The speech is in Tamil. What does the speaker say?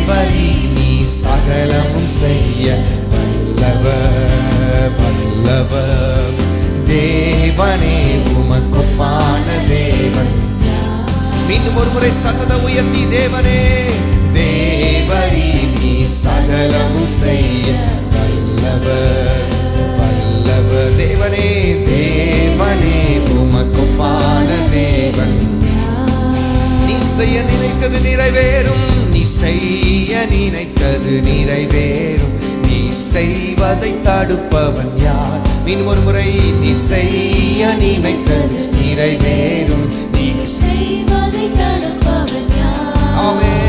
தேவரீ நீ சகலமும் செய்ய வல்லவர் வல்லவர். தேவனே உமக்கொப்பான தேவன். மீண்டும் ஒரு முறை சத்தத்தை உயர்த்தி தேவனே தேவரீ நீ சகலமும் செய்ய வல்லவர் வல்லவர். தேவனே தேவனே உமக்கொப்பான தேவன். நீ செய்ய நினைத்தது நிறைவேறும், நீ செய்ய நினைத்தது நிறைவேறும். நீ செய்வதை தடுப்பவன் யார்? மீண்டும் ஒரு முறை நீ செய்ய நினைத்தது நிறைவேறும், நீ செய்வதை தடுப்பவன் யார்? ஆமென்.